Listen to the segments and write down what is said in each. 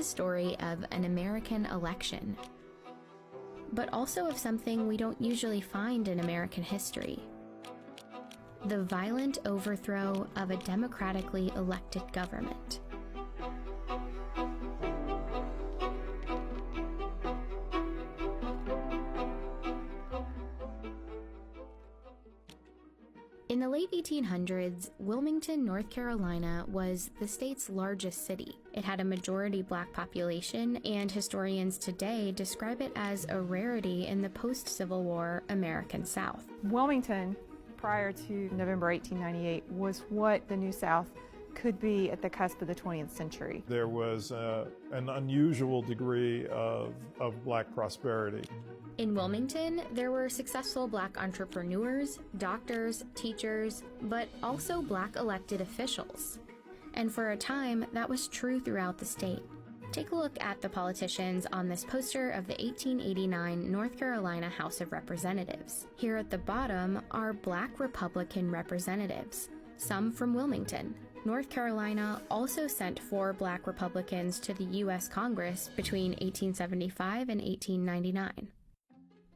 story of an American election, but also of something we don't usually find in American history: the violent overthrow of a democratically elected government. In the late 1800s, Wilmington, North Carolina was the state's largest city. It had a majority black population, and historians today describe it as a rarity in the post-Civil War American South. Wilmington, prior to November 1898, was what the New South could be at the cusp of the 20th century. There was an unusual degree of black prosperity. In Wilmington, there were successful black entrepreneurs, doctors, teachers, but also black elected officials. And for a time, that was true throughout the state. Take a look at the politicians on this poster of the 1889 North Carolina House of Representatives. Here at the bottom are black Republican representatives, some from Wilmington. North Carolina also sent 4 black Republicans to the U.S. Congress between 1875 and 1899.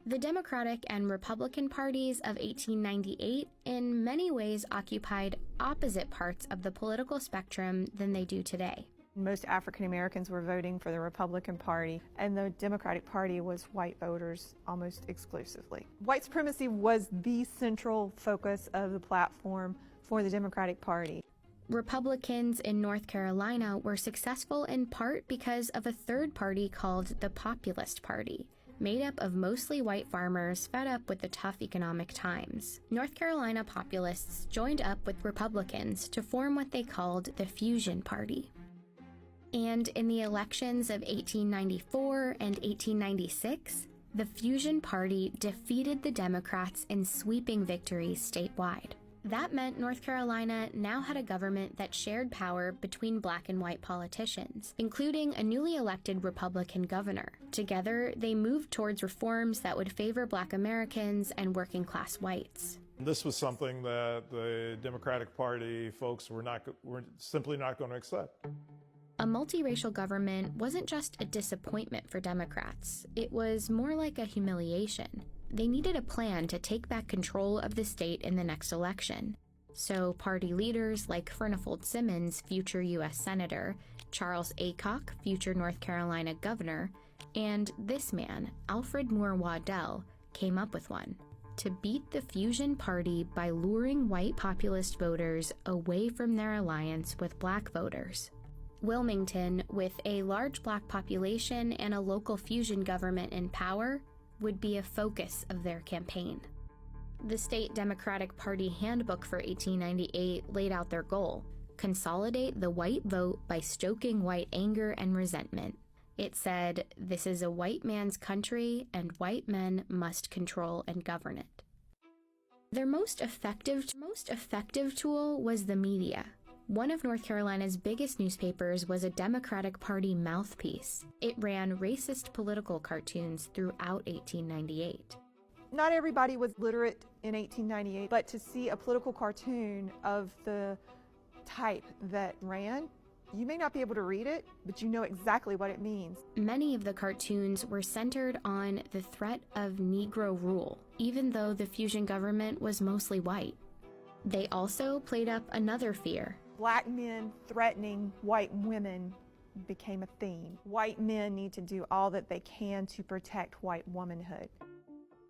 The Democratic and Republican parties of 1898 in many ways occupied opposite parts of the political spectrum than they do today. Most African Americans were voting for the Republican Party, and the Democratic Party was white voters almost exclusively. White supremacy was the central focus of the platform for the Democratic Party. Republicans in North Carolina were successful in part because of a third party called the Populist Party, made up of mostly white farmers fed up with the tough economic times. North Carolina populists joined up with Republicans to form what they called the Fusion Party. And in the elections of 1894 and 1896, the Fusion Party defeated the Democrats in sweeping victories statewide. That meant North Carolina now had a government that shared power between black and white politicians, including a newly elected Republican governor. Together, they moved towards reforms that would favor black Americans and working class whites. This was something that the Democratic Party folks were simply not going to accept. A multiracial government wasn't just a disappointment for Democrats. It was more like a humiliation. They needed a plan to take back control of the state in the next election. So party leaders like Furnifold Simmons, future U.S. Senator, Charles Aycock, future North Carolina governor, and this man, Alfred Moore Waddell, came up with one: to beat the Fusion Party by luring white populist voters away from their alliance with black voters. Wilmington, with a large black population and a local fusion government in power, would be a focus of their campaign. The State Democratic Party Handbook for 1898 laid out their goal: consolidate the white vote by stoking white anger and resentment. It said, "This is a white man's country, and white men must control and govern it." Their most effective tool was the media. One of North Carolina's biggest newspapers was a Democratic Party mouthpiece. It ran racist political cartoons throughout 1898. Not everybody was literate in 1898, but to see a political cartoon of the type that ran, you may not be able to read it, but you know exactly what it means. Many of the cartoons were centered on the threat of Negro rule, even though the fusion government was mostly white. They also played up another fear. Black men threatening white women became a theme. White men need to do all that they can to protect white womanhood.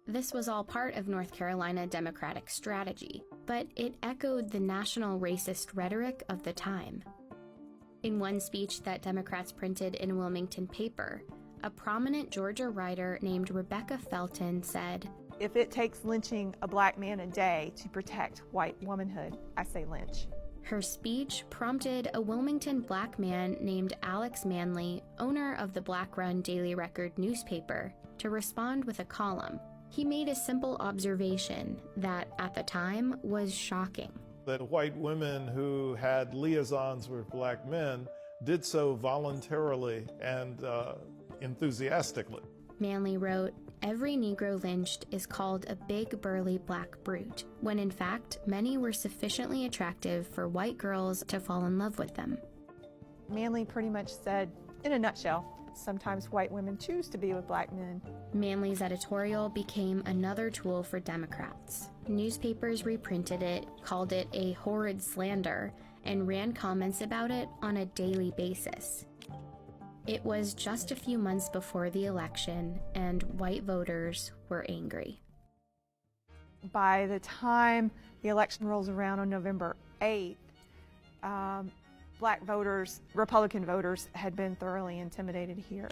This was all part of North Carolina Democratic strategy, but it echoed the national racist rhetoric of the time. In one speech that Democrats printed in a Wilmington paper, a prominent Georgia writer named Rebecca Felton said, "If it takes lynching a black man a day to protect white womanhood, I say lynch." Her speech prompted a Wilmington black man named Alex Manley, owner of the black-run Daily Record newspaper, to respond with a column. He made a simple observation that, at the time, was shocking. That white women who had liaisons with black men did so voluntarily and enthusiastically. Manley wrote, "Every Negro lynched is called a big burly black brute, when in fact many were sufficiently attractive for white girls to fall in love with them." Manley pretty much said, In a nutshell, sometimes white women choose to be with black men. Manly's editorial became another tool for Democrats. Newspapers reprinted it, called it a horrid slander, and ran comments about it on a daily basis. It was just a few months before the election, and white voters were angry. By the time the election rolls around on November 8th, black voters, Republican voters, had been thoroughly intimidated here.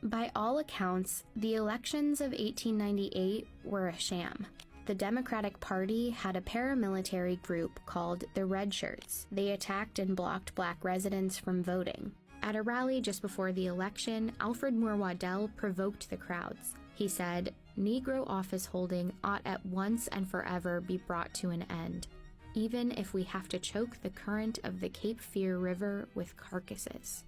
By all accounts, the elections of 1898 were a sham. The Democratic Party had a paramilitary group called the Red Shirts. They attacked and blocked black residents from voting. At a rally just before the election, Alfred Moore Waddell provoked the crowds. He said, "Negro office holding ought at once and forever be brought to an end, even if we have to choke the current of the Cape Fear River with carcasses."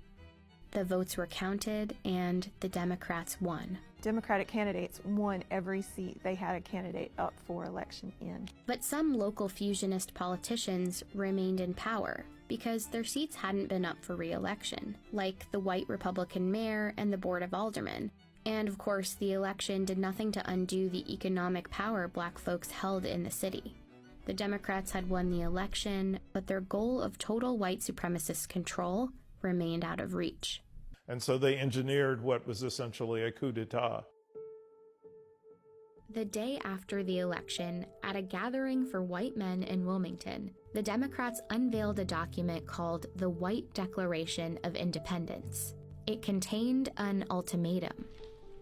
The votes were counted, and the Democrats won. Democratic candidates won every seat they had a candidate up for election in. But some local fusionist politicians remained in power because their seats hadn't been up for re-election, like the white Republican mayor and the Board of Aldermen. And of course, the election did nothing to undo the economic power black folks held in the city. The Democrats had won the election, but their goal of total white supremacist control remained out of reach. And so they engineered what was essentially a coup d'etat. The day after the election, at a gathering for white men in Wilmington, the Democrats unveiled a document called the White Declaration of Independence. It contained an ultimatum.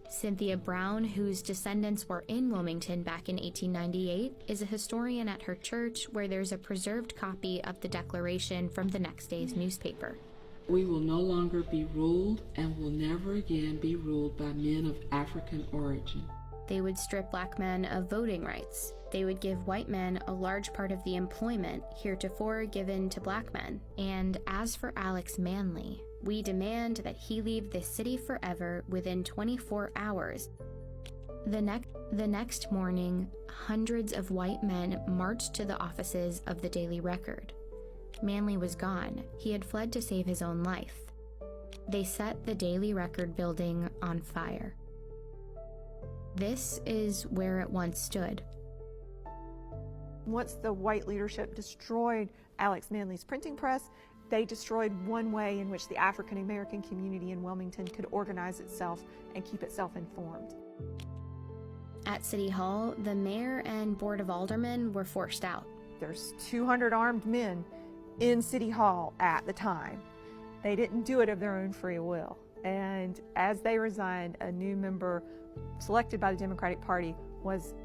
Cynthia Brown, whose descendants were in Wilmington back in 1898, is a historian at her church where there's a preserved copy of the Declaration from the next day's newspaper. "We will no longer be ruled and will never again be ruled by men of African origin." They would strip black men of voting rights. They would give white men a large part of the employment heretofore given to black men. And as for Alex Manly, "We demand that he leave this city forever within 24 hours. The next morning, hundreds of white men marched to the offices of the Daily Record. Manly was gone. He had fled to save his own life. They set the Daily Record building on fire. This is where it once stood. Once the white leadership destroyed Alex Manly's printing press, they destroyed one way in which the African American community in Wilmington could organize itself and keep itself informed. At City Hall, the mayor and Board of Aldermen were forced out. There's 200 armed men in City Hall at the time. They didn't do it of their own free will. And as they resigned, a new member selected by the Democratic Party was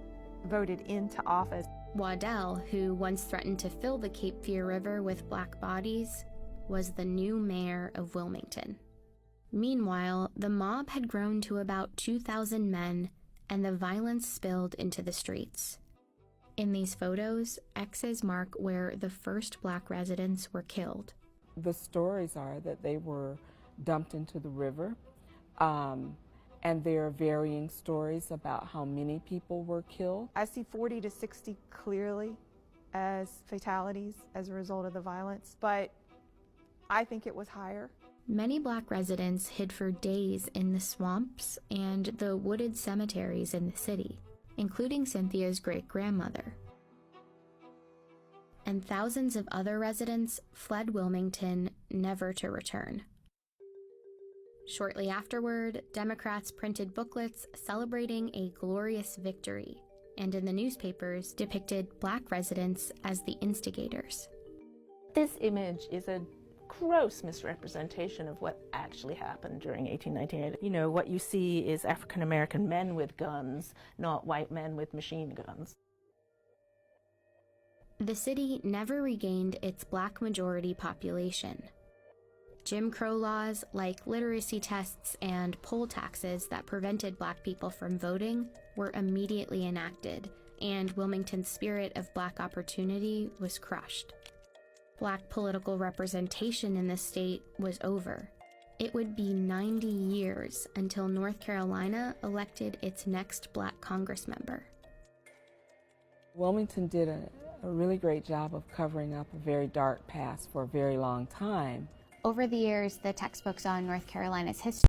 voted into office. Waddell, who once threatened to fill the Cape Fear River with black bodies, was the new mayor of Wilmington. Meanwhile, the mob had grown to about 2,000 men, and the violence spilled into the streets. In these photos, X's mark where the first black residents were killed. The stories are that they were dumped into the river, and there are varying stories about how many people were killed. I see 40 to 60 clearly as fatalities as a result of the violence, but I think it was higher. Many black residents hid for days in the swamps and the wooded cemeteries in the city, including Cynthia's great-grandmother. And thousands of other residents fled Wilmington, never to return. Shortly afterward, Democrats printed booklets celebrating a glorious victory, and in the newspapers depicted black residents as the instigators. This image is a gross misrepresentation of what actually happened during 1898. You know, what you see is African American men with guns, not white men with machine guns. The city never regained its black majority population. Jim Crow laws like literacy tests and poll taxes that prevented black people from voting were immediately enacted, and Wilmington's spirit of black opportunity was crushed. Black political representation in the state was over. It would be 90 years until North Carolina elected its next black Congress member. Wilmington did a really great job of covering up a very dark past for a very long time. Over the years, the textbooks on North Carolina's history